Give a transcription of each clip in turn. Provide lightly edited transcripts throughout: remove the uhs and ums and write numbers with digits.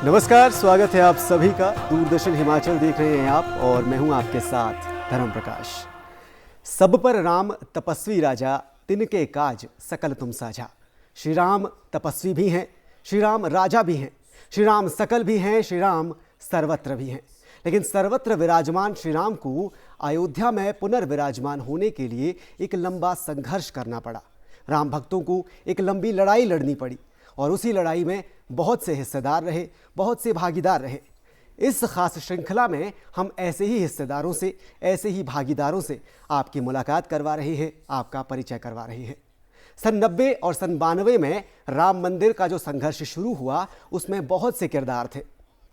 नमस्कार, स्वागत है आप सभी का। दूरदर्शन हिमाचल देख रहे हैं आप और मैं हूं आपके साथ धर्म प्रकाश। सब पर राम तपस्वी राजा, तिनके काज सकल तुम साझा। श्री राम तपस्वी भी हैं, श्री राम राजा भी हैं, श्री राम सकल भी हैं, श्री राम सर्वत्र भी हैं। लेकिन सर्वत्र विराजमान श्री राम को अयोध्या में पुनर्विराजमान होने के लिए एक लंबा संघर्ष करना पड़ा। राम भक्तों को एक लंबी लड़ाई लड़नी पड़ी और उसी लड़ाई में बहुत से हिस्सेदार रहे, बहुत से भागीदार रहे। इस खास श्रृंखला में हम ऐसे ही हिस्सेदारों से, ऐसे ही भागीदारों से आपकी मुलाकात करवा रहे हैं, आपका परिचय करवा रहे हैं। सन 90 और सन 92 में राम मंदिर का जो संघर्ष शुरू हुआ उसमें बहुत से किरदार थे।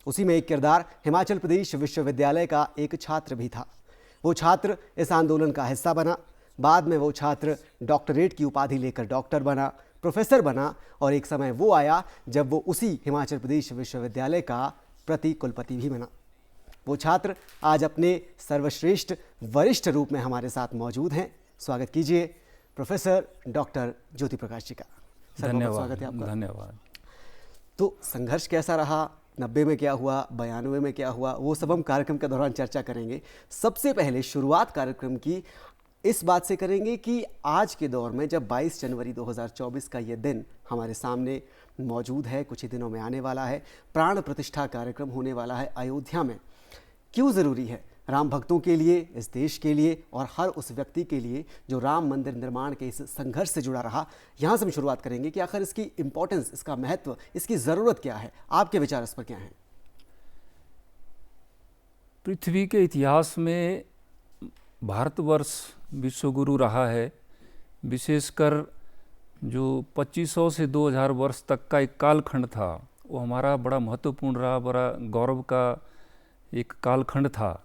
उसी में एक किरदार हिमाचल प्रदेश विश्वविद्यालय का एक छात्र भी था। वो छात्र इस आंदोलन का हिस्सा बना। बाद में वो छात्र डॉक्टरेट की उपाधि लेकर डॉक्टर बना, प्रोफेसर बना और एक समय वो आया जब वो उसी हिमाचल प्रदेश विश्वविद्यालय का प्रति कुलपति भी बना। वो छात्र आज अपने सर्वश्रेष्ठ वरिष्ठ रूप में हमारे साथ मौजूद हैं। स्वागत कीजिए प्रोफेसर डॉक्टर ज्योति प्रकाश जी का। धन्यवाद। स्वागत है आपका। धन्यवाद। तो संघर्ष कैसा रहा, 90 में क्या हुआ, 92 में क्या हुआ, वो सब हम कार्यक्रम के दौरान चर्चा करेंगे। सबसे पहले शुरुआत कार्यक्रम की इस बात से करेंगे कि आज के दौर में जब 22 जनवरी 2024 का ये दिन हमारे सामने मौजूद है, कुछ ही दिनों में आने वाला है, प्राण प्रतिष्ठा कार्यक्रम होने वाला है अयोध्या में, क्यों ज़रूरी है राम भक्तों के लिए, इस देश के लिए और हर उस व्यक्ति के लिए जो राम मंदिर निर्माण के इस संघर्ष से जुड़ा रहा। यहाँ से हम शुरुआत करेंगे कि आखिर इसकी इम्पोर्टेंस, इसका महत्व, इसकी ज़रूरत क्या है, आपके विचार इस पर क्या हैं? पृथ्वी के इतिहास में भारतवर्ष विश्वगुरु रहा है। विशेषकर जो 2500 से 2000 वर्ष तक का एक कालखंड था, वो हमारा बड़ा महत्वपूर्ण रहा, बड़ा गौरव का एक कालखंड था।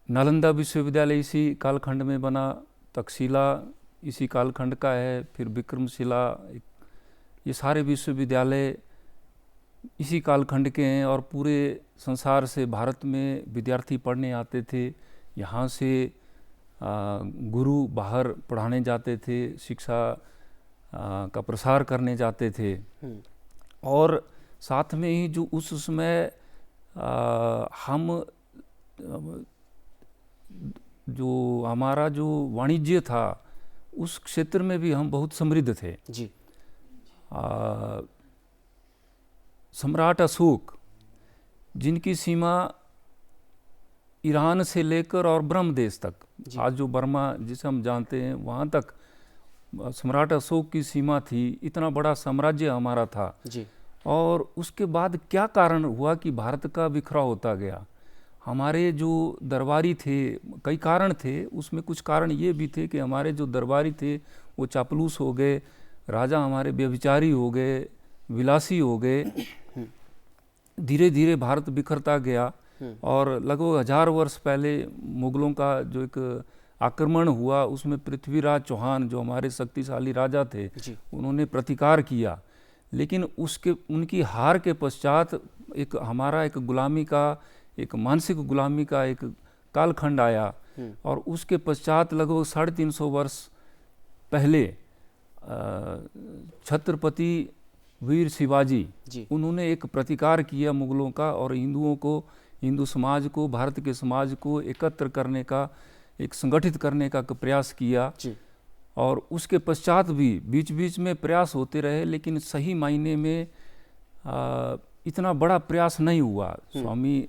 नालंदा विश्वविद्यालय इसी कालखंड में बना, तक्षशिला इसी कालखंड का है, फिर विक्रमशिला, ये सारे विश्वविद्यालय इसी कालखंड के हैं और पूरे संसार से भारत में विद्यार्थी पढ़ने आते थे। यहाँ से गुरु बाहर पढ़ाने जाते थे, शिक्षा का प्रसार करने जाते थे। और साथ में ही जो उस समय हम जो हमारा जो वाणिज्य था उस क्षेत्र में भी हम बहुत समृद्ध थे जी। सम्राट अशोक, जिनकी सीमा ईरान से लेकर और ब्रह्म देश तक, आज जो बर्मा जिसे हम जानते हैं, वहाँ तक सम्राट अशोक की सीमा थी। इतना बड़ा साम्राज्य हमारा था जी। और उसके बाद क्या कारण हुआ कि भारत का बिखराव होता गया। हमारे जो दरबारी थे, कई कारण थे, उसमें कुछ कारण ये भी थे कि हमारे जो दरबारी थे वो चापलूस हो गए, राजा हमारे व्यभिचारी हो गए, विलासी हो गए। धीरे धीरे भारत बिखरता गया और लगभग 1000 वर्ष पहले मुगलों का जो एक आक्रमण हुआ उसमें पृथ्वीराज चौहान जो हमारे शक्तिशाली राजा थे उन्होंने प्रतिकार किया। लेकिन उनकी हार के पश्चात एक हमारा एक गुलामी का, एक मानसिक गुलामी का एक कालखंड आया और उसके पश्चात लगभग 350 वर्ष पहले छत्रपति वीर शिवाजी उन्होंने एक प्रतिकार किया मुगलों का और हिंदुओं को, हिंदू समाज को, भारत के समाज को एकत्र करने का, एक संगठित करने का प्रयास किया। और उसके पश्चात भी बीच बीच में प्रयास होते रहे, लेकिन सही मायने में इतना बड़ा प्रयास नहीं हुआ। स्वामी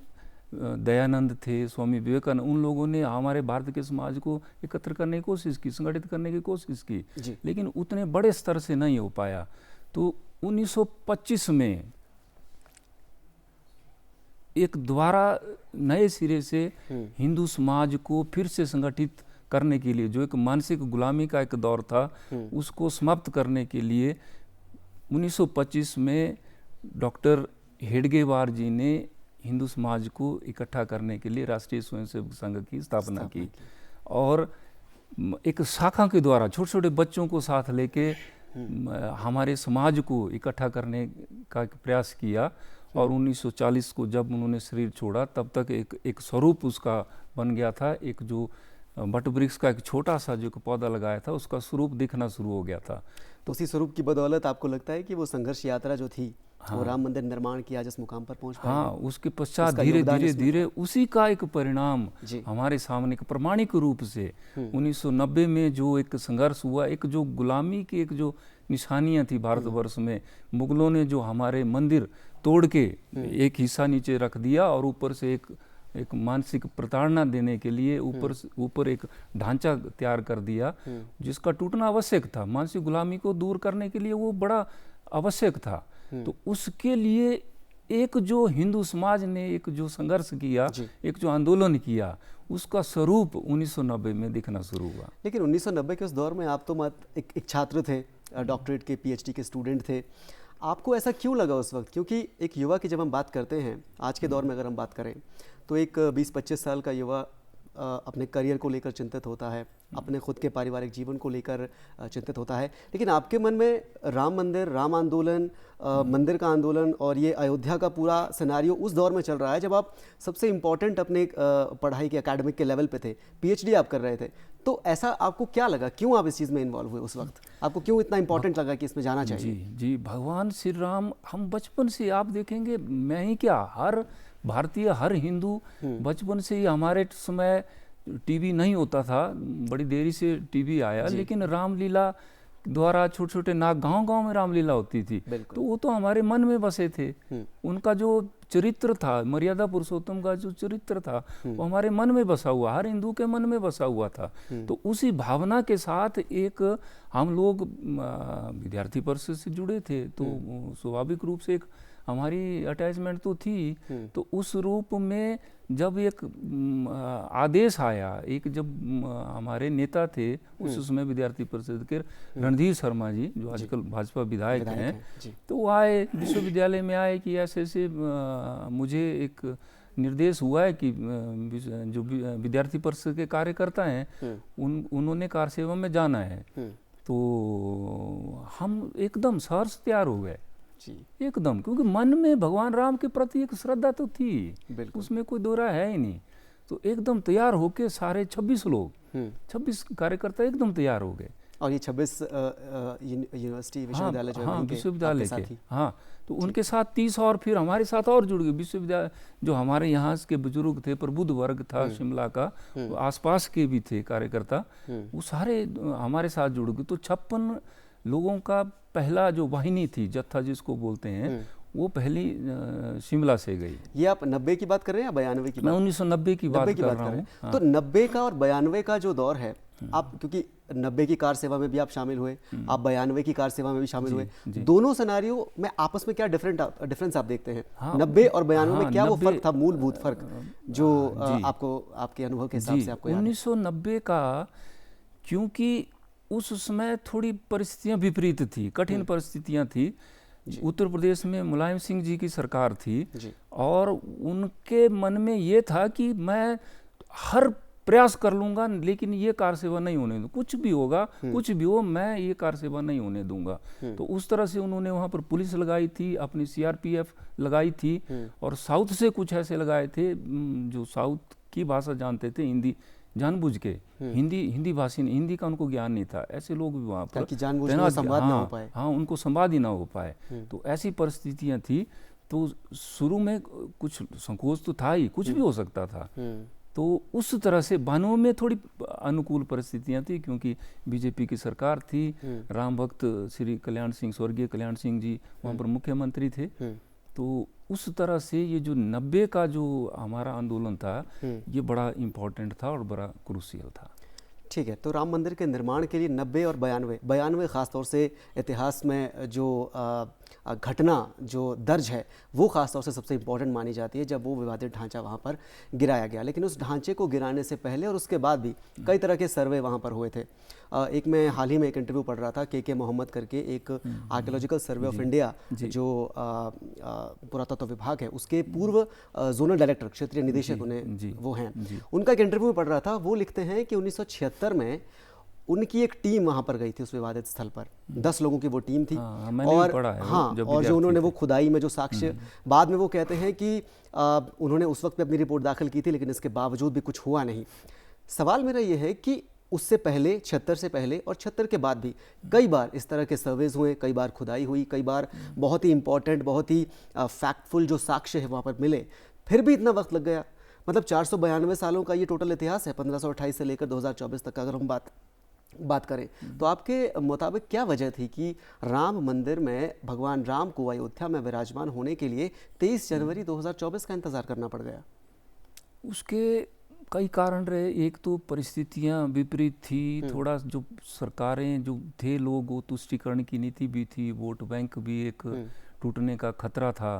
दयानंद थे, स्वामी विवेकानंद, उन लोगों ने हमारे भारत के समाज को एकत्र करने की कोशिश की, संगठित करने की कोशिश की, लेकिन उतने बड़े स्तर से नहीं हो पाया। तो 1925 में एक द्वारा नए सिरे से हिंदू समाज को फिर से संगठित करने के लिए, जो एक मानसिक गुलामी का एक दौर था, उसको समाप्त करने के लिए 1925 में डॉक्टर हेडगेवार जी ने हिंदू समाज को इकट्ठा करने के लिए राष्ट्रीय स्वयंसेवक संघ की स्थापना की और एक शाखा के द्वारा छोटे छोटे बच्चों को साथ लेके हमारे समाज को इकट्ठा करने का प्रयास किया। और 1940 को जब उन्होंने शरीर छोड़ा तब तक एक स्वरूप उसका बन गया था। एक जो बट वृक्ष का एक छोटा सा जो पौधा लगाया था उसका स्वरूप दिखना शुरू हो गया था। तो उसी स्वरूप की बदौलत आपको लगता है कि वो संघर्ष यात्रा जो थी वो राम मंदिर निर्माण की आज इस मुकाम पर पहुंच पाए। हाँ, उसके पश्चात उसका धीरे योगदान धीरे इसमें धीरे उसी का एक परिणाम जी। हमारे सामने एक प्रमाणिक रूप से 1990 में जो एक संघर्ष हुआ, एक जो गुलामी की एक जो निशानियां थी भारतवर्ष में, मुगलों ने जो हमारे मंदिर तोड़ के एक हिस्सा नीचे रख दिया और ऊपर से एक मानसिक प्रताड़ना देने के लिए ऊपर एक ढांचा तैयार कर दिया, जिसका टूटना आवश्यक था। मानसिक गुलामी को दूर करने के लिए वो बड़ा आवश्यक था। तो उसके लिए एक जो हिंदू समाज ने एक जो संघर्ष किया, एक जो आंदोलन किया, उसका स्वरूप 1990 में दिखना शुरू हुआ। लेकिन 1990 के उस दौर में आप तो एक छात्र थे, डॉक्टरेट के पीएचडी के स्टूडेंट थे। आपको ऐसा क्यों लगा उस वक्त? क्योंकि एक युवा की जब हम बात करते हैं आज के दौर में, अगर हम बात करें तो एक 20-25 साल का युवा अपने करियर को लेकर चिंतित होता है, अपने खुद के पारिवारिक जीवन को लेकर चिंतित होता है। लेकिन आपके मन में राम मंदिर, राम आंदोलन, मंदिर का आंदोलन और ये अयोध्या का पूरा सिनारियो उस दौर में चल रहा है जब आप सबसे इम्पोर्टेंट अपने पढ़ाई के एकेडमिक के लेवल पे थे, पीएचडी आप कर रहे थे। तो ऐसा आपको क्या लगा, क्यों आप इस चीज़ में इन्वॉल्व हुए उस वक्त? आपको क्यों इतना इंपॉर्टेंट लगा कि इसमें जाना चाहिए? जी, भगवान श्री राम, हम बचपन से आप देखेंगे, मैं ही क्या, हर भारतीय, हर हिंदू बचपन से ही, हमारे समय टीवी नहीं होता था, बड़ी देरी से टीवी आया, लेकिन रामलीला द्वारा छोटे छोटे नाग, गांव गांव में रामलीला होती थी, तो वो तो हमारे मन में बसे थे। उनका जो चरित्र था, मर्यादा पुरुषोत्तम का जो चरित्र था, वो हमारे मन में बसा हुआ, हर हिंदू के मन में बसा हुआ था। तो उसी भावना के साथ एक हम लोग विद्यार्थी परिषद से जुड़े थे, तो स्वाभाविक रूप से एक हमारी अटैचमेंट तो थी। तो उस रूप में जब एक आदेश आया, एक जब हमारे नेता थे उस समय विद्यार्थी परिषद के रणधीर शर्मा जी, जो आजकल भाजपा विधायक हैं, तो वो आए, विश्वविद्यालय में आए कि ऐसे ऐसे मुझे एक निर्देश हुआ है कि जो विद्यार्थी परिषद के कार्यकर्ता हैं उन्होंने कार सेवा में जाना है। तो हम एकदम सहर्ष तैयार हो गए एकदम, क्योंकि मन में भगवान राम के प्रति एक श्रद्धा तो थी, उसमें कोई दो राय है ही नहीं। तो एकदम तैयार होके सारे 26 लोग, 26 कार्यकर्ता एकदम तैयार हो गए। और ये 26 यूनिवर्सिटी विश्वविद्यालय जो हाँ, विश्वविद्यालय के, हाँ, तो उनके साथ 30 और फिर हमारे साथ और जुड़ गए विश्वविद्यालय, जो हमारे यहाँ के बुजुर्ग थे, प्रबुद्ध वर्ग था शिमला का, आसपास के भी थे कार्यकर्ता, वो सारे हमारे साथ जुड़ गए। तो 56 लोगों का पहला जो वाहिनी थी, जत्था जिसको बोलते हैं, वो पहली शिमला से गई। ये आप 90 की बात कर रहे हैं या 92 की? मैं 1990 की बात कर रहा हूँ। हाँ। तो 90 का और 92 का जो दौर है, आप क्योंकि 90 की कार सेवा में भी आप शामिल हुए, आप 92 की कार सेवा में भी शामिल हुए, दोनों सिनेरियो में आपस में क्या डिफरेंस आप देखते हैं? हाँ, 90 और 92 में क्या वो फर्क था, मूलभूत फर्क जो आपको आपके अनुभव के हिसाब से आपको याद है? 1990 का, क्योंकि उस समय थोड़ी परिस्थितियां विपरीत थी, कठिन परिस्थितियां थी। उत्तर प्रदेश में मुलायम सिंह जी की सरकार थी और उनके मन में ये था कि मैं हर प्रयास कर लूंगा, लेकिन ये कार सेवा नहीं होने दूंगा, कुछ भी होगा, कुछ भी हो, मैं ये कार सेवा नहीं होने दूंगा। तो उस तरह से उन्होंने वहाँ पर पुलिस लगाई थी, अपनी सीआरपीएफ लगाई थी, और साउथ से कुछ ऐसे लगाए थे जो साउथ की भाषा जानते थे, हिंदी जानबूझ के, हिंदी भाषी, हिंदी का उनको ज्ञान नहीं था, ऐसे लोग भी वहाँ पर संवाद ना हो पाए। हाँ, उनको संवाद ही ना हो पाए। तो ऐसी परिस्थितियाँ थी। तो शुरू में कुछ संकोच तो था ही, कुछ भी हो सकता था। तो उस तरह से 92 में थोड़ी अनुकूल परिस्थितियाँ थी, क्योंकि बीजेपी की सरकार थी, राम भक्त श्री कल्याण सिंह, स्वर्गीय कल्याण सिंह जी वहाँ पर मुख्यमंत्री थे। तो उस तरह से ये जो 90 का जो हमारा आंदोलन था, ये बड़ा इम्पोर्टेंट था और बड़ा क्रूशियल था। ठीक है, तो राम मंदिर के निर्माण के लिए 90 और 92 ख़ासतौर से इतिहास में जो घटना जो दर्ज है, वो ख़ासतौर से सबसे इम्पोर्टेंट मानी जाती है, जब वो विवादित ढांचा वहाँ पर गिराया गया। लेकिन उस ढांचे को गिराने से पहले और उसके बाद भी कई तरह के सर्वे वहाँ पर हुए थे। एक मैं हाल ही में एक इंटरव्यू पढ़ रहा था, के मोहम्मद करके एक आर्कियोलॉजिकल सर्वे ऑफ इंडिया जो पुरातत्व विभाग है, उसके पूर्व जोनल डायरेक्टर, क्षेत्रीय निदेशक उन्हें वो हैं, उनका एक इंटरव्यू में पढ़ रहा था। वो लिखते हैं कि 1976 में उनकी एक टीम वहाँ पर गई थी उस विवादित स्थल पर, 10 लोगों की वो टीम थी। और और जो उन्होंने वो खुदाई में जो साक्ष्य, बाद में वो कहते हैं कि उन्होंने उस वक्त पे अपनी रिपोर्ट दाखिल की थी, लेकिन इसके बावजूद भी कुछ हुआ नहीं। सवाल मेरा ये है कि उससे पहले 76 से पहले और 76 के बाद भी कई बार इस तरह के सर्वेज हुए, कई बार खुदाई हुई, कई बार बहुत ही इंपॉर्टेंट, बहुत ही फैक्टफुल जो साक्ष्य है वहाँ पर मिले, फिर भी इतना वक्त लग गया। मतलब 492 सालों का ये टोटल इतिहास है, 1528 से लेकर 2024 तक का अगर हम बात करें, तो आपके मुताबिक क्या वजह थी कि राम मंदिर में भगवान राम को अयोध्या में विराजमान होने के लिए 23 जनवरी 2024 का इंतजार करना पड़ गया? उसके कई कारण रहे। एक तो परिस्थितियां विपरीत थी, थोड़ा जो सरकारें जो थे लोग, वो तुष्टीकरण की नीति भी थी, वोट बैंक भी एक टूटने का खतरा था,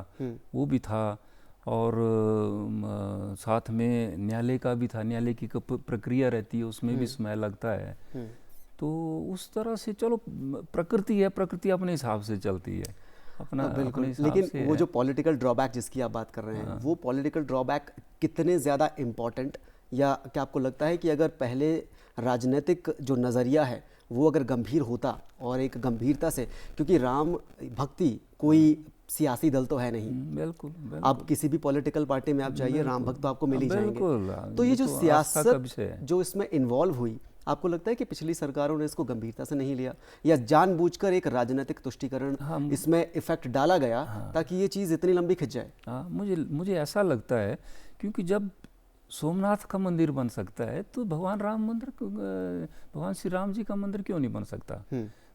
वो भी था, और साथ में न्यायालय का भी था, न्यायालय की प्रक्रिया रहती है, उसमें भी समय लगता है। तो उस तरह से चलो प्रकृति है, प्रकृति अपने हिसाब से चलती है, अपना बिल्कुल। अपने हिसाब लेकिन से वो है। जो पॉलिटिकल ड्रॉबैक जिसकी आप बात कर रहे हैं, वो पॉलिटिकल ड्रॉबैक कितने ज़्यादा इम्पोर्टेंट, या क्या आपको लगता है कि अगर पहले राजनीतिक जो नज़रिया है वो अगर गंभीर होता और एक गंभीरता से, क्योंकि राम भक्ति कोई सियासी दल तो है नहीं, बिल्कुल, आप किसी भी पॉलिटिकल पार्टी में आप जाइए, राम भक्त तो आपको मिल ही जाएंगे। बिल्कुल। तो ये जो आस्था का विषय सियासत है। जो इसमें इन्वॉल्व हुई, आपको लगता है कि पिछली सरकारों ने इसको गंभीरता से नहीं लिया, या जानबूझकर एक राजनीतिक तुष्टीकरण इसमें इफेक्ट डाला गया ताकि ये चीज़ इतनी लंबी खिंच जाए? हाँ, मुझे ऐसा लगता है, क्योंकि जब सोमनाथ का मंदिर बन सकता है तो भगवान राम मंदिर, भगवान श्री राम जी का मंदिर क्यों नहीं बन सकता?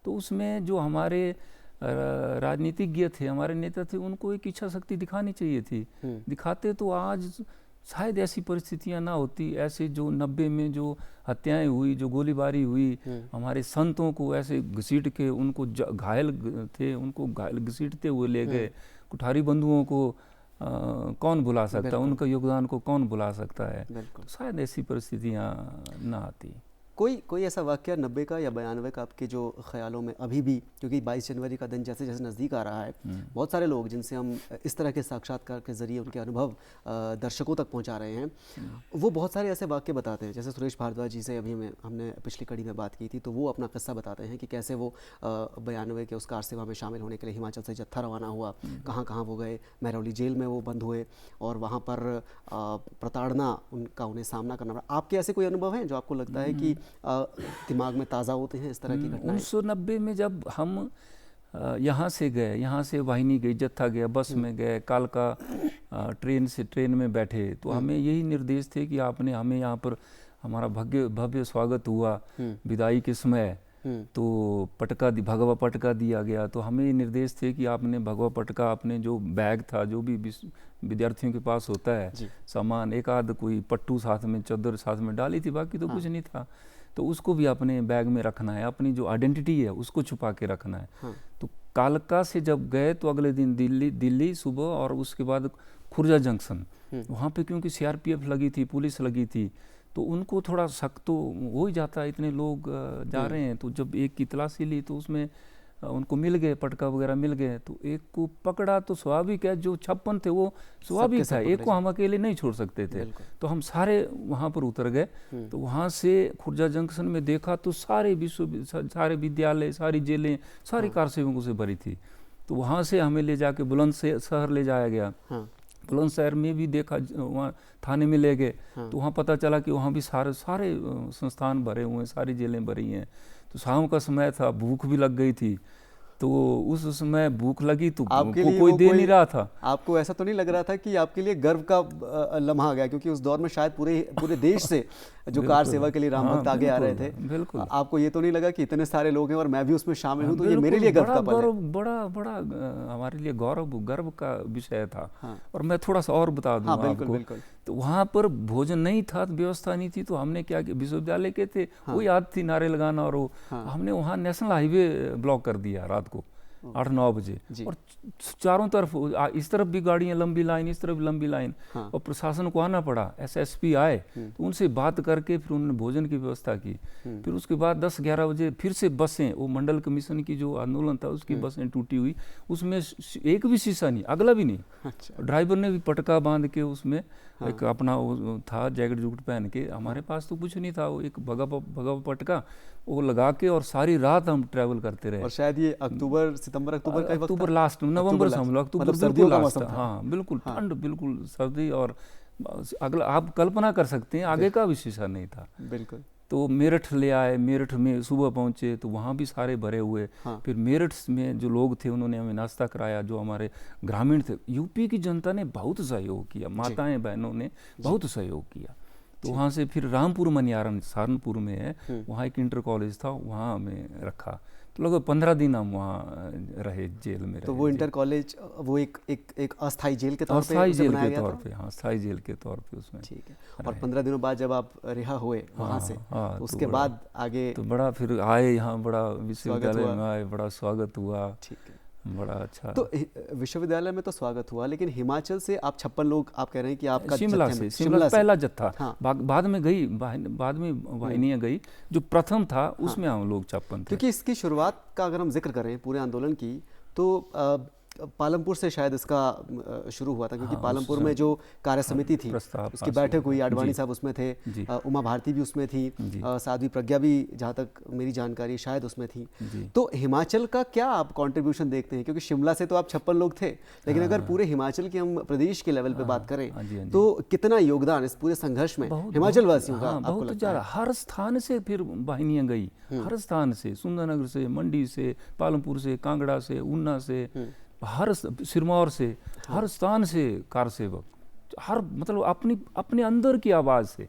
तो उसमें जो हमारे राजनीतिज्ञ थे, हमारे नेता थे, उनको एक इच्छा शक्ति दिखानी चाहिए थी। दिखाते तो आज शायद ऐसी परिस्थितियां ना होती। ऐसे जो 90 में जो हत्याएं हुई, जो गोलीबारी हुई, हमारे संतों को ऐसे घसीट के, उनको घायल थे, उनको घायल घसीटते हुए ले गए। कुठारी बंधुओं को कौन भुला सकता है, उनका योगदान को कौन भुला सकता है? तो शायद ऐसी परिस्थितियां ना आती। कोई ऐसा वाक्य 90 का या 92 का आपके जो ख्यालों में अभी भी, क्योंकि 22 जनवरी का दिन जैसे जैसे नज़दीक आ रहा है, बहुत सारे लोग जिनसे हम इस तरह के साक्षात्कार के ज़रिए उनके अनुभव दर्शकों तक पहुंचा रहे हैं, वो बहुत सारे ऐसे वाक्य बताते हैं। जैसे सुरेश भारद्वाज जी से अभी हमने पिछली कड़ी में बात की थी, तो वो अपना किस्सा बताते हैं कि कैसे वो 92 के उस कार सेवा में शामिल होने के लिए हिमाचल से जत्था रवाना हुआ, कहाँ कहाँ वो गए, महरौली जेल में वो बंद हुए और वहाँ पर प्रताड़ना उनका उन्हें सामना करना पड़ा। आपके ऐसे कोई अनुभव हैं जो आपको लगता है कि दिमाग में ताज़ा होते हैं इस तरह की घटनाएं? 1990 में जब हम यहाँ से गए, यहाँ से वाहिनी गई, जत्था गया, बस में गए, कालका ट्रेन में बैठे, तो हमें यही निर्देश थे कि आपने हमें यहाँ पर, हमारा भव्य स्वागत हुआ विदाई के समय, तो भगवा पटका दिया गया। तो हमें निर्देश थे कि आपने भगवा पटका, अपने जो बैग था, जो भी विद्यार्थियों के पास होता है सामान, एक आध कोई पट्टू साथ में, चादर साथ में डाली थी, बाकी तो कुछ नहीं था, तो उसको भी अपने बैग में रखना है, अपनी जो आइडेंटिटी है उसको छुपा के रखना है। तो कालका से जब गए तो अगले दिन दिल्ली सुबह, और उसके बाद खुर्जा जंक्शन, वहाँ पे क्योंकि CRPF लगी थी, पुलिस लगी थी, तो उनको थोड़ा शक तो हो ही जाता, इतने लोग जा रहे हैं। तो जब एक की तलाशी ली तो उसमें उनको मिल गए, पटका वगैरह मिल गए, तो एक को पकड़ा तो स्वाभाविक है, जो 56 थे वो स्वाभाविक था, एक को हम अकेले नहीं छोड़ सकते थे, तो हम सारे वहाँ पर उतर गए। तो वहाँ से खुर्जा जंक्शन में देखा तो सारे विद्यालय, सारी जेलें, सारी कार सेवकों से भरी थी। तो वहाँ से हमें ले जाके बुलंदशहर ले जाया गया। बुलंदशहर में भी देखा, वहाँ थाने में ले गए, तो वहाँ पता चला कि वहाँ भी सारे संस्थान भरे हुए हैं, सारी जेलें भरी हैं। तो शाम का समय था, भूख भी लग गई थी, तो उस समय भूख लगी तो कोई दे नहीं रहा था। आपको ऐसा तो नहीं लग रहा था कि आपके लिए गर्व का लम्हा आ गया, क्योंकि उस दौर में शायद पूरे देश से जो कार सेवा के लिए राम भक्त आगे आ रहे थे, बिल्कुल आपको ये तो नहीं लगा कि इतने सारे लोग हैं और मैं भी उसमें शामिल हूं, तो ये मेरे लिए गर्व का पल है? बड़ा हमारे लिए गर्व का विषय था। और मैं थोड़ा सा और बता दूं आपको, तो वहाँ पर भोजन नहीं था, व्यवस्था नहीं थी, तो हमने क्या किया, विश्वविद्यालय के थे, वो याद थी नारे लगाना, और हमने वहाँ नेशनल हाईवे ब्लॉक कर दिया रात को 8-9 बजे, और चारों तरफ इस तरफ भी गाड़ियां, लंबी लाइन, इस तरफ लंबी लाइन, और प्रशासन को आना पड़ा। SSP आए, तो उनसे बात करके फिर उन्होंने भोजन की व्यवस्था की। फिर उसके बाद 10-11 बजे फिर से बसें, वो मंडल कमीशन की जो आंदोलन था उसकी बसें टूटी हुई, उसमें एक भी शीशा नहीं, अगला भी नहीं। ड्राइवर ने भी पटका बांध के उसमें एक अपना वो था, जैकेट जूकेट पहन के, हमारे पास तो कुछ नहीं था, वो एक भगवा पटका वो लगा के, और सारी रात हम ट्रैवल करते रहे। और शायद ये अक्टूबर का अक्टूबर लास्ट, नवंबर से हम लोग, अक्टूबर बिल्कुल लास्ट, हाँ बिल्कुल ठंड, बिल्कुल सर्दी, और अगला आप कल्पना कर सकते हैं, आगे का भी शीशा नहीं था। बिल्कुल। तो मेरठ ले आए, मेरठ में सुबह पहुंचे तो वहाँ भी सारे भरे हुए। हाँ। फिर मेरठ में जो लोग थे उन्होंने हमें नाश्ता कराया, जो हमारे ग्रामीण थे। यूपी की जनता ने बहुत सहयोग किया, माताएं बहनों ने बहुत सहयोग किया। तो वहाँ से फिर रामपुर मनियारन सहारनपुर में है, वहाँ एक इंटर कॉलेज था, वहाँ हमें रखा। तो लगभग 15 दिन हम वहाँ रहे, जेल में रहे। तो वो इंटर कॉलेज वो एक अस्थायी जेल के तौर पे अस्थायी उसे जेल बनाया के गया तौर था? पे, हाँ अस्थायी जेल के तौर पे उसमें। ठीक है। और 15 दिनों बाद जब आप रिहा हुए वहाँ से, हाँ, तो उसके बाद आगे तो बड़ा फिर आए यहाँ, बड़ा स्वागत विश्वविद्यालय हुआ। में आए, बड़ा स्वागत हुआ, ठीक है। बड़ा अच्छा। तो विश्वविद्यालय में तो स्वागत हुआ, लेकिन हिमाचल से आप 56 लोग आप कह रहे हैं कि आपका शिमला जत्थे में- से, शिमला पहला जत्था। हाँ। बाद में गई, बाद में वाहिनियाँ गई, जो प्रथम था उसमें हम लोग 56 थे। क्योंकि इसकी शुरुआत का अगर हम जिक्र करें पूरे आंदोलन की, तो पालमपुर से शायद इसका शुरू हुआ था, क्योंकि हाँ, पालमपुर में जो कार्य समिति थी प्रस्ताव उसकी पास बैठक हुआ। हुई, आडवाणी जी। साहब उसमें थे, जी। उमा भारती भी उसमें थी, जी। साध्वी प्रज्ञा भी, जहाँ तक मेरी जानकारी, शायद उसमें थी। जी। तो हिमाचल का क्या आप कंट्रीब्यूशन देखते हैं? क्योंकि शिमला से तो आप 56 लोग थे, लेकिन अगर पूरे हिमाचल की हम प्रदेश के लेवल पे बात करें, हाँ जी, हाँ जी। तो कितना योगदान इस पूरे संघर्ष में हिमाचल वासियों का हाँ, आपको बहुत लगता ज़्यादा। है? हर स्थान से फिर वाहिनियाँ गई, हर स्थान से, सुंदरनगर से, मंडी से, पालमपुर से, कांगड़ा से, ऊना से, हर सिरमौर से, हर स्थान से कार सेवक, हर मतलब अपने अंदर की आवाज़ से,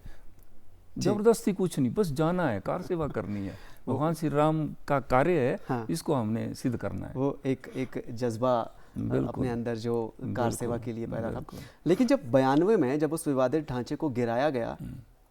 जबरदस्ती कुछ नहीं, बस जाना है, कार सेवा करनी है, भगवान श्री राम का कार्य है। हाँ। इसको हमने सिद्ध करना है। वो एक जज्बा बिल्कुल। अपने अंदर जो कार सेवा के लिए पैदा था। बिल्कुल। लेकिन जब 92 में जब उस विवादित ढांचे को गिराया गया,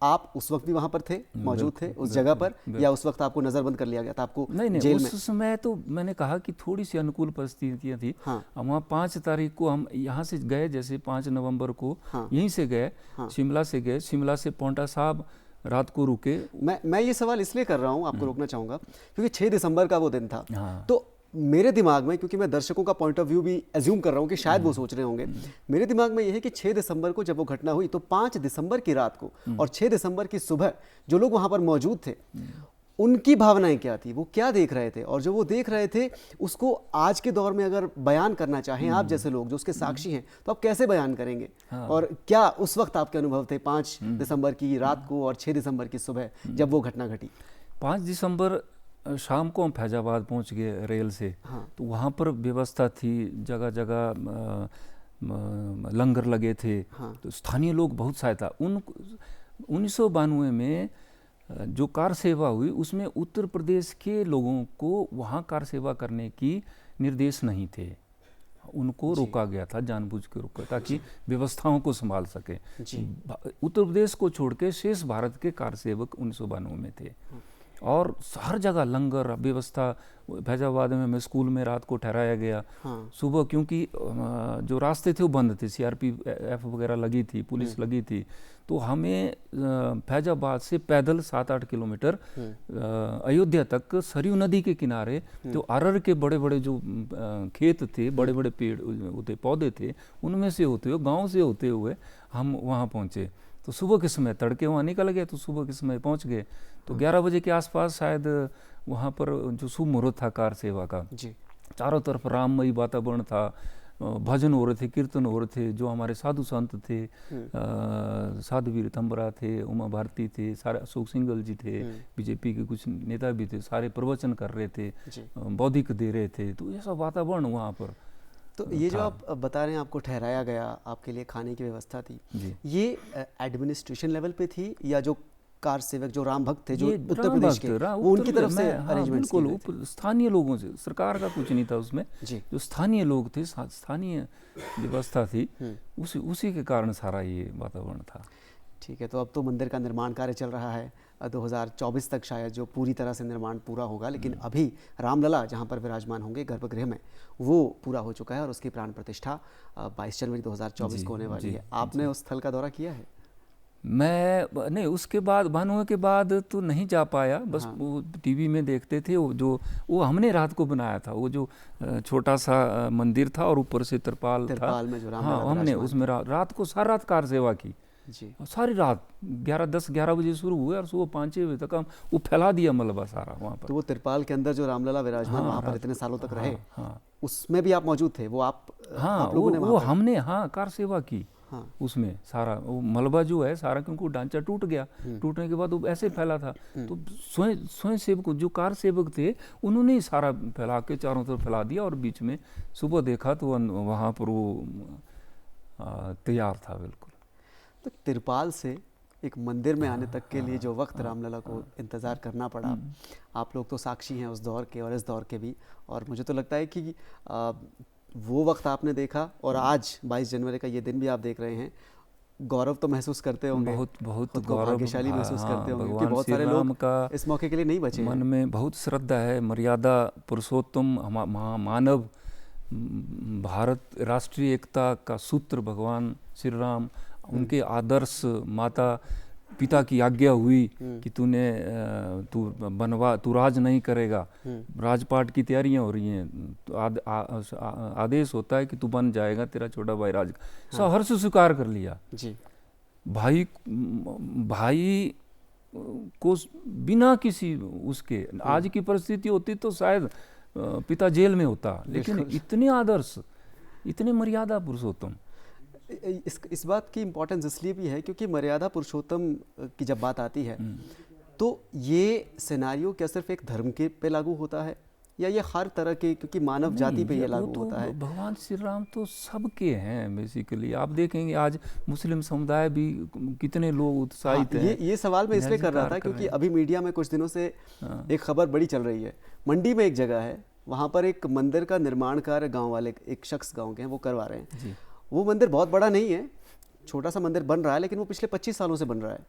आप उस वक्त भी वहां पर थे, मौजूद थे उस जगह पर, या उस वक्त आपको नजरबंद कर लिया गया था आपको नहीं, जेल में? उस समय तो मैंने कहा कि थोड़ी सी अनुकूल परिस्थितियाँ थी। हाँ। हम वहाँ 5 तारीख को हम यहाँ से गए, जैसे 5 नवंबर को हाँ। यहीं से गए, शिमला से गए, शिमला से पौंटा साहब रात को रुके। मैं ये सवाल इसलिए कर रहा हूँ, आपको रोकना चाहूंगा, क्योंकि 6 दिसंबर का वो दिन था। हाँ। तो मेरे दिमाग में, क्योंकि मैं दर्शकों का पॉइंट ऑफ व्यू भी एज्यूम कर रहा हूँ कि शायद वो सोच रहे होंगे, मेरे दिमाग में ये है कि 6 दिसंबर को जब वो घटना हुई, तो 5 दिसंबर की रात को और 6 दिसंबर की सुबह जो लोग वहां पर मौजूद थे, उनकी भावनाएं क्या थी, वो क्या देख रहे थे, और जो वो देख रहे थे उसको आज के दौर में अगर बयान करना चाहें आप जैसे लोग जो उसके साक्षी हैं, तो आप कैसे बयान करेंगे? और क्या उस वक्त आपके अनुभव थे 5 दिसंबर की रात को और 6 दिसंबर की सुबह जब वो घटना घटी? 5 दिसंबर शाम को हम फैजाबाद पहुंच गए रेल से। हाँ। तो वहाँ पर व्यवस्था थी, जगह जगह लंगर लगे थे। हाँ। तो स्थानीय लोग बहुत सहायता, 1992 में जो कार सेवा हुई उसमें उत्तर प्रदेश के लोगों को वहाँ कार सेवा करने की निर्देश नहीं थे, उनको रोका गया था, जानबूझ के रोका, ताकि व्यवस्थाओं को संभाल सके। उत्तर प्रदेश को छोड़ के शेष भारत के कार सेवक 1992 में थे, और हर जगह लंगर व्यवस्था। फैजाबाद में मैं स्कूल में रात को ठहराया गया। हाँ। सुबह क्योंकि जो रास्ते थे वो बंद थे, CRPF वगैरह लगी थी, पुलिस लगी थी, तो हमें फैजाबाद से पैदल 7-8 किलोमीटर अयोध्या तक सरयू नदी के किनारे जो अरर के बड़े बड़े जो खेत थे, बड़े बड़े पेड़ होते, पौधे थे, उनमें से होते हुए, गाँव से होते हुए हम वहाँ पहुँचे। तो सुबह के समय तड़के वहाँ निकल गए, तो सुबह के समय पहुँच गए। तो 11 बजे के आसपास शायद वहाँ पर जो शुभ मुहूर्त था कार सेवा का, चारों तरफ राममयी वातावरण था, भजन हो रहे थे, कीर्तन हो रहे थे, जो हमारे साधु संत थे, साधुवीर तंबरा थे, उमा भारती थे, सारे अशोक सिंघल जी थे, बीजेपी के कुछ नेता भी थे, सारे प्रवचन कर रहे थे, बौद्धिक दे रहे थे। तो ऐसा वातावरण वहाँ पर। तो ये जो आप बता रहे हैं आपको ठहराया गया, आपके लिए खाने की व्यवस्था थी, ये एडमिनिस्ट्रेशन लेवल पे थी, या जो कार सेवक जो राम भक्त थे जो उत्तर प्रदेश के, वो उनकी तरफ से अरेंजमेंट्स किए गए थे? स्थानीय लोगों से, सरकार का कुछ नहीं था उसमें, जो स्थानीय लोग थे, स्थानीय व्यवस्था थी, उसी के कारण सारा ये वातावरण था। ठीक है। तो अब तो मंदिर का निर्माण कार्य चल रहा है, 2024 तक शायद जो पूरी तरह से निर्माण पूरा होगा, लेकिन अभी रामलला जहाँ पर विराजमान होंगे गर्भगृह में, वो पूरा हो चुका है, और उसकी प्राण प्रतिष्ठा 22 जनवरी 2024 को होने वाली है। आपने उस स्थल का दौरा किया है? मैं नहीं, उसके बाद 92 के बाद तो नहीं जा पाया, बस वो टीवी में देखते थे। वो हमने रात को बनाया था, वो जो छोटा सा मंदिर था और ऊपर से तिरपाल था, में जो हाँ, हमने उसमें रात को सारी रात कार सेवा की जी। सारी रात 10-11 बजे शुरू हुए और सुबह 5-6 बजे तक हम वो फैला दिया मलबा सारा वहाँ पर। तो वो तिरपाल के अंदर जो रामलला विराजमान वहाँ पर इतने सालों तक रहे, उसमें भी आप मौजूद थे? वो आप हाँ, आप लोगों ने वो हमने कार सेवा की। हाँ। उसमें सारा वो मलबा जो है सारा, क्योंकि ढांचा टूट गया, टूटने के बाद वो ऐसे फैला था। तो स्वयं सेवक जो कार सेवक थे उन्होंने ही सारा फैला के चारों तरफ फैला दिया, और बीच में सुबह देखा तो वहाँ पर वो तैयार था बिल्कुल। तो तिरपाल से एक मंदिर में आने तक के लिए जो वक्त रामलला को इंतज़ार करना पड़ा, आप लोग तो साक्षी हैं उस दौर के और इस दौर के भी, और मुझे तो लगता है कि वो वक्त आपने देखा और आज 22 जनवरी का ये दिन भी आप देख रहे हैं, गौरव तो महसूस करते होंगे, बहुत खुद को गौरव, भाग्यशाली महसूस करते होंगे, क्योंकि भगवान बहुत श्री सारे राम लोग का इस मौके के लिए नहीं बचे मन हैं। में बहुत श्रद्धा है। मर्यादा पुरुषोत्तम महामानव, भारत राष्ट्रीय एकता का सूत्र भगवान श्री राम, उनके आदर्श, माता पिता की आज्ञा हुई कि तू राज नहीं करेगा, राजपाट की तैयारियां हो रही हैं, तो आदेश होता है कि तू बन जाएगा, तेरा छोटा भाई राज। सहर्ष स्वीकार कर लिया जी। भाई को बिना किसी उसके। आज की परिस्थिति होती तो शायद पिता जेल में होता, लेकिन इतने आदर्श, इतने मर्यादा पुरुषोत्तम। इस बात की इम्पोर्टेंस इसलिए भी है क्योंकि मर्यादा पुरुषोत्तम की जब बात आती है तो ये सिनेरियो क्या सिर्फ एक धर्म के पे लागू होता है, या ये हर तरह के, क्योंकि मानव जाति पे ये लागू होता है? भगवान श्री राम तो सबके हैं बेसिकली। आप देखेंगे आज मुस्लिम समुदाय भी कितने लोग उत्साहित हैं। ये सवाल मैं इसलिए कर रहा था क्योंकि अभी मीडिया में कुछ दिनों से एक खबर बड़ी चल रही है। मंडी में एक जगह है, वहाँ पर एक मंदिर का निर्माण कार्य गाँव वाले, एक शख्स गाँव के हैं, वो करवा रहे हैं जी। वो मंदिर बहुत बड़ा नहीं है, छोटा सा मंदिर बन रहा है, लेकिन वो पिछले 25 सालों से बन रहा है।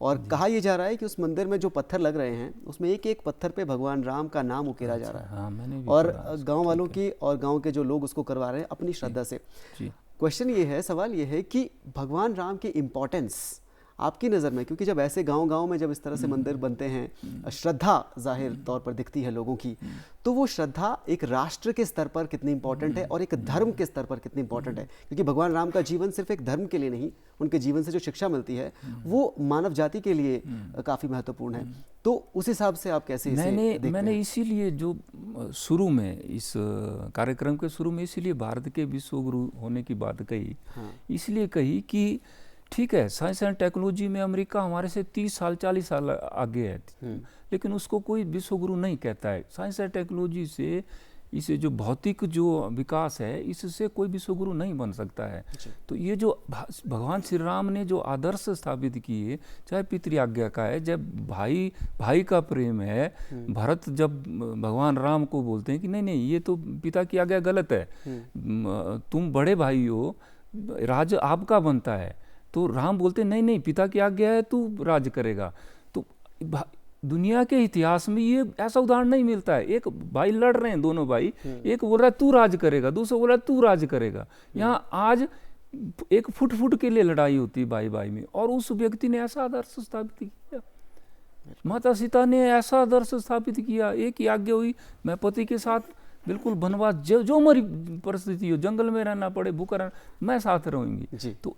और कहा यह जा रहा है कि उस मंदिर में जो पत्थर लग रहे हैं उसमें एक एक पत्थर पे भगवान राम का नाम उकेरा जा रहा है। हाँ, मैंने भी और गांव वालों की और गांव के जो लोग उसको करवा रहे हैं अपनी श्रद्धा से। क्वेश्चन ये है, सवाल ये है कि भगवान राम की इम्पोर्टेंस आपकी नज़र में, क्योंकि जब ऐसे गांव-गांव में जब इस तरह से मंदिर बनते हैं, श्रद्धा जाहिर तौर पर दिखती है लोगों की, तो वो श्रद्धा एक राष्ट्र के स्तर पर कितनी इंपॉर्टेंट है और एक धर्म के स्तर पर कितनी इंपॉर्टेंट है? क्योंकि भगवान राम का जीवन सिर्फ एक धर्म के लिए नहीं, उनके जीवन से जो शिक्षा मिलती है वो मानव जाति के लिए काफ़ी महत्वपूर्ण है। तो उस हिसाब से आप कैसे इसे देखते हैं? मैंने इसीलिए जो शुरू में इस कार्यक्रम के शुरू में इसीलिए भारत के विश्व गुरु होने की बात कही, इसलिए कही कि ठीक है, साइंस एंड टेक्नोलॉजी में अमेरिका हमारे से 30 साल 40 साल आगे है, लेकिन उसको कोई विश्व गुरु नहीं कहता है। साइंस एंड टेक्नोलॉजी से, इसे जो भौतिक जो विकास है, इससे कोई विश्व गुरु नहीं बन सकता है। तो ये जो भगवान श्री राम ने जो आदर्श स्थापित किए, चाहे पितृ आज्ञा का है, जब भाई का प्रेम है, भरत जब भगवान राम को बोलते हैं कि नहीं नहीं ये तो पिता की आज्ञा गलत है, तुम बड़े भाई हो, राज आपका बनता है, तो राम बोलते नहीं नहीं पिता की आज्ञा है, तू राज करेगा। तो दुनिया के इतिहास में ये ऐसा उदाहरण नहीं मिलता है। एक भाई लड़ रहे हैं, दोनों भाई, एक बोल रहा है तू राज करेगा, दूसरा बोल रहा है तू राज करेगा। यहाँ आज एक फुट के लिए लड़ाई होती है भाई भाई में, और उस व्यक्ति ने ऐसा आदर्श स्थापित किया, माता सीता ने ऐसा आदर्श स्थापित किया, एक ही आज्ञा हुई, मैं पति के साथ बिल्कुल बनवास, जो हमारी परिस्थिति हो, जंगल में रहना पड़े, भूखा रहना, मैं साथ रहूंगी। तो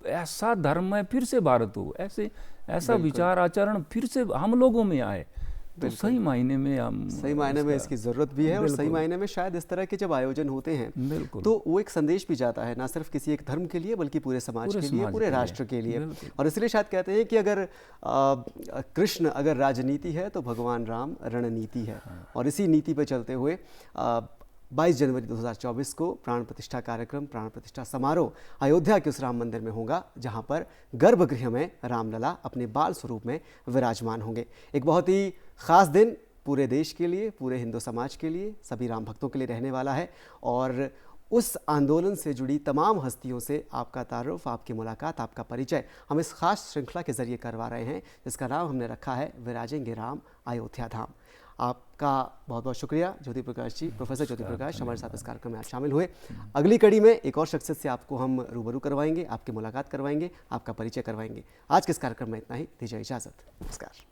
ऐसा धर्म है फिर से भारत हो, ऐसा विचार आचरण फिर से हम लोगों में आए, तो सही मायने में इसकी ज़रूरत भी है। और सही मायने में शायद इस तरह के जब आयोजन होते हैं तो वो एक संदेश भी जाता है, ना सिर्फ किसी एक धर्म के लिए बल्कि पूरे समाज के लिए, पूरे राष्ट्र के लिए। और इसलिए शायद कहते हैं कि अगर कृष्ण अगर राजनीति है तो भगवान राम रणनीति है। और इसी नीति पर चलते हुए 22 जनवरी 2024 को प्राण प्रतिष्ठा कार्यक्रम, प्राण प्रतिष्ठा समारोह अयोध्या के उस राम मंदिर में होगा जहां पर गर्भगृह में रामलला अपने बाल स्वरूप में विराजमान होंगे। एक बहुत ही खास दिन पूरे देश के लिए, पूरे हिंदू समाज के लिए, सभी राम भक्तों के लिए रहने वाला है। और उस आंदोलन से जुड़ी तमाम हस्तियों से आपका तारुफ, आपकी मुलाकात, आपका परिचय हम इस खास श्रृंखला के जरिए करवा रहे हैं, जिसका नाम हमने रखा है विराजेंगे राम अयोध्या धाम। आपका बहुत बहुत शुक्रिया ज्योति प्रकाश जी, प्रोफेसर ज्योति प्रकाश, हमारे साथ इस कार्यक्रम में आप शामिल हुए। अगली कड़ी में एक और शख्सियत से आपको हम रूबरू करवाएंगे, आपकी मुलाकात करवाएंगे, आपका परिचय करवाएंगे। आज के इस कार्यक्रम में इतना ही, दीजिए इजाज़त, नमस्कार।